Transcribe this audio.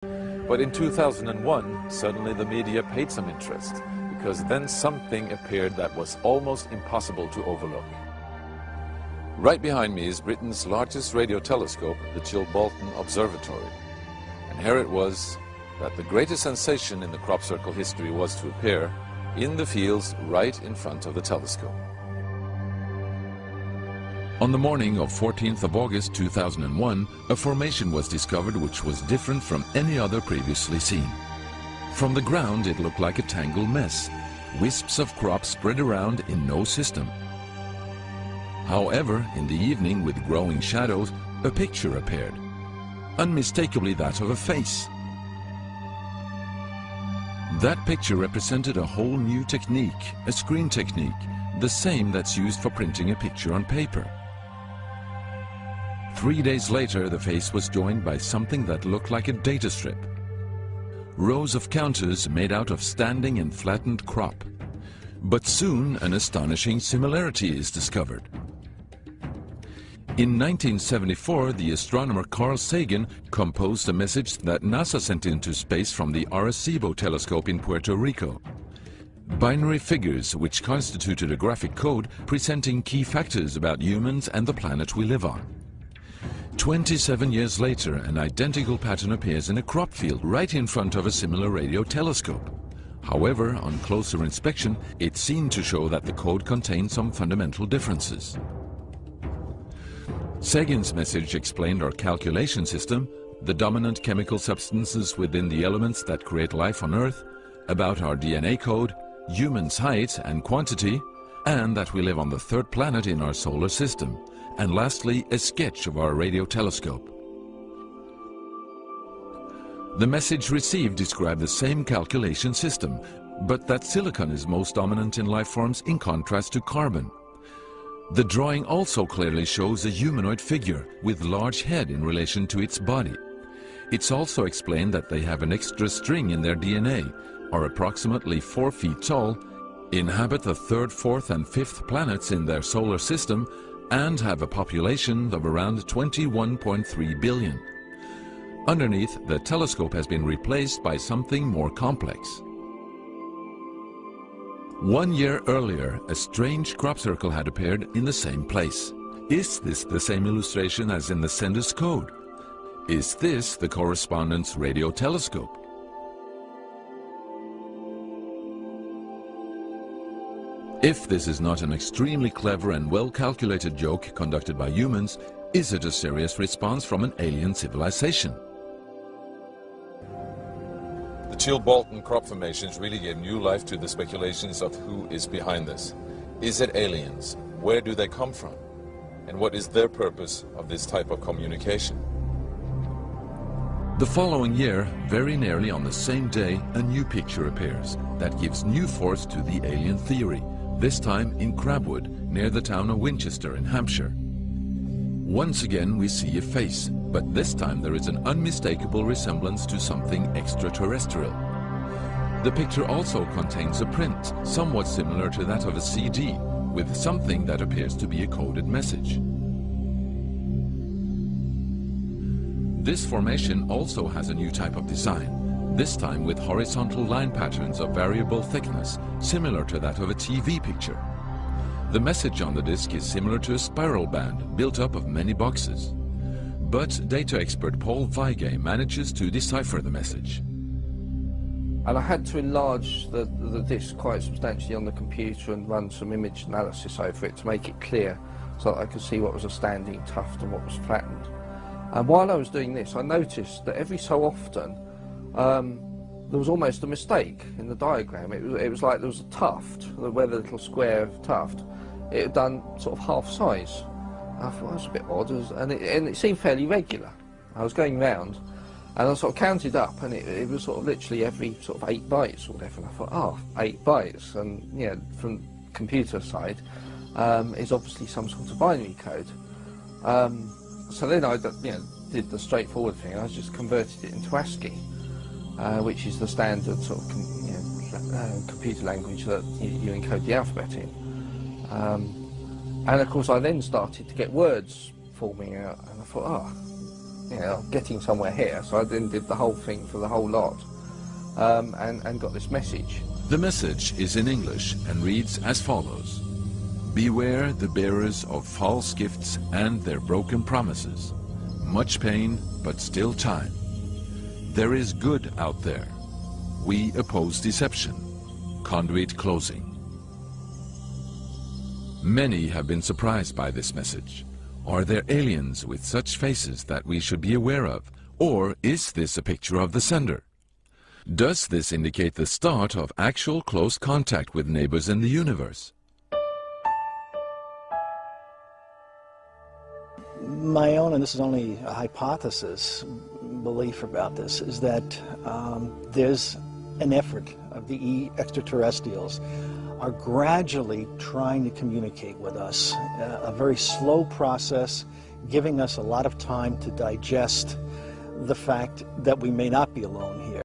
But in 2001, suddenly the media paid some interest, because then something appeared that was almost impossible to overlook. Right behind me is Britain's largest radio telescope, the Chilbolton Observatory. And here it was that the greatest sensation in the crop circle history was to appear in the fields right in front of the telescope. On the morning of 14th of August 2001, a formation was discovered which was different from any other previously seen. From the ground it looked like a tangled mess, wisps of crop spread around in no system. However, in the evening with growing shadows, a picture appeared, unmistakably that of a face. That picture represented a whole new technique, a screen technique, the same that's used for printing a picture on paper. 3 days later, the face was joined by something that looked like a data strip. Rows of counters made out of standing and flattened crop. But soon an astonishing similarity is discovered. In 1974, the astronomer Carl Sagan composed a message that NASA sent into space from the Arecibo telescope in Puerto Rico. Binary figures which constituted a graphic code presenting key factors about humans and the planet we live on. 27 years later, an identical pattern appears in a crop field right in front of a similar radio telescope. However, on closer inspection, it seemed to show that the code contained some fundamental differences. Sagan's message explained our calculation system, the dominant chemical substances within the elements that create life on Earth, about our DNA code, humans' height and quantity, and that we live on the third planet in our solar system, and lastly, a sketch of our radio telescope. The message received described the same calculation system, but that silicon is most dominant in life forms in contrast to carbon. The drawing also clearly shows a humanoid figure with large head in relation to its body. It's also explained that they have an extra string in their DNA, are approximately 4 feet tall, inhabit the third, fourth and fifth planets in their solar system, and have a population of around 21.3 billion. Underneath, the telescope has been replaced by something more complex. 1 year earlier, a strange crop circle had appeared in the same place. Is this the same illustration as in the sender's code? Is this the correspondent's radio telescope? If this is not an extremely clever and well-calculated joke conducted by humans, is it a serious response from an alien civilization? The Chilbolton crop formations really gave new life to the speculations of who is behind this. Is it aliens? Where do they come from? And what is their purpose of this type of communication? The following year, very nearly on the same day, a new picture appears that gives new force to the alien theory, this time in Crabwood, near the town of Winchester in Hampshire. Once again we see a face, but this time there is an unmistakable resemblance to something extraterrestrial. The picture also contains a print, somewhat similar to that of a CD, with something that appears to be a coded message. This formation also has a new type of design, this time with horizontal line patterns of variable thickness, similar to that of a TV picture. The message on the disc is similar to a spiral band built up of many boxes. But data expert Paul Weige manages to decipher the message. And I had to enlarge the disc quite substantially on the computer and run some image analysis over it to make it clear so that I could see what was a standing tuft and what was flattened. And while I was doing this, I noticed that every so often there was almost a mistake in the diagram. It was like there was a tuft, where the little square tuft, it had done sort of half size. I thought, well, that's a bit odd, and it seemed fairly regular. I was going round, and I sort of counted up, and it was sort of literally every sort of 8 bytes or whatever. And I thought, oh, 8 bytes, and yeah, from computer side, is obviously some sort of binary code. So then I did the straightforward thing. I just converted it into ASCII, which is the standard sort of computer language that you encode the alphabet in. And of course I then started to get words forming out, and I thought, getting somewhere here. So I then did the whole thing for the whole lot, and got this message. The message is in English and reads as follows: Beware the bearers of false gifts and their broken promises. Much pain, but still time. There is good out there. We oppose deception. Conduit closing. Many have been surprised by this message. Are there aliens with such faces that we should be aware of? Or is this a picture of the sender? Does this indicate the start of actual close contact with neighbors in the universe? My own, and this is only a hypothesis, belief about this, is that there's an effort of the extraterrestrials are gradually trying to communicate with us, a very slow process, giving us a lot of time to digest the fact that we may not be alone here.